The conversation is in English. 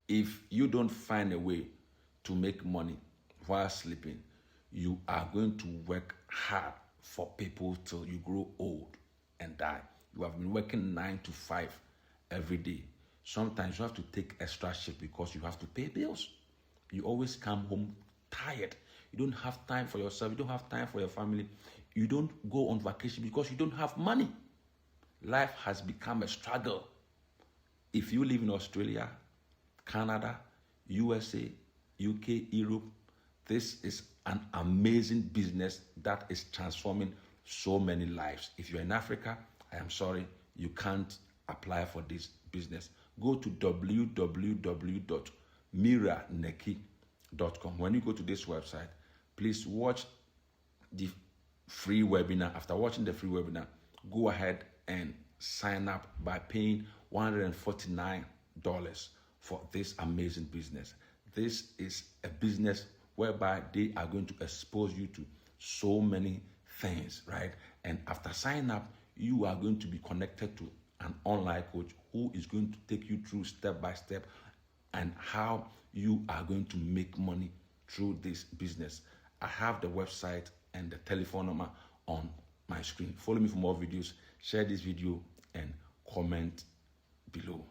If you don't find a way to make money while sleeping, you are going to work hard for people till you grow old and die. You have been working 9 to 5 every day. Sometimes you have to take extra shift because you have to pay bills. You always come home tired. You don't have time for yourself. You don't have time for your family. You don't go on vacation because you don't have money. Life has become a struggle. If you live in Australia, Canada, USA, UK, Europe, this is an amazing business that is transforming so many lives. If you're in Africa, I am sorry, you can't apply for this business. Go to www.miraneki.com. When you go to this website, please watch the free webinar. After watching the free webinar, go ahead and sign up by paying $149 for this amazing business. This is a business whereby they are going to expose you to so many things, right? And after signing up, you are going to be connected to an online coach who is going to take you through step by step and how you are going to make money through this business. I have the website and the telephone number on my screen. Follow me for more videos, share this video, and comment below.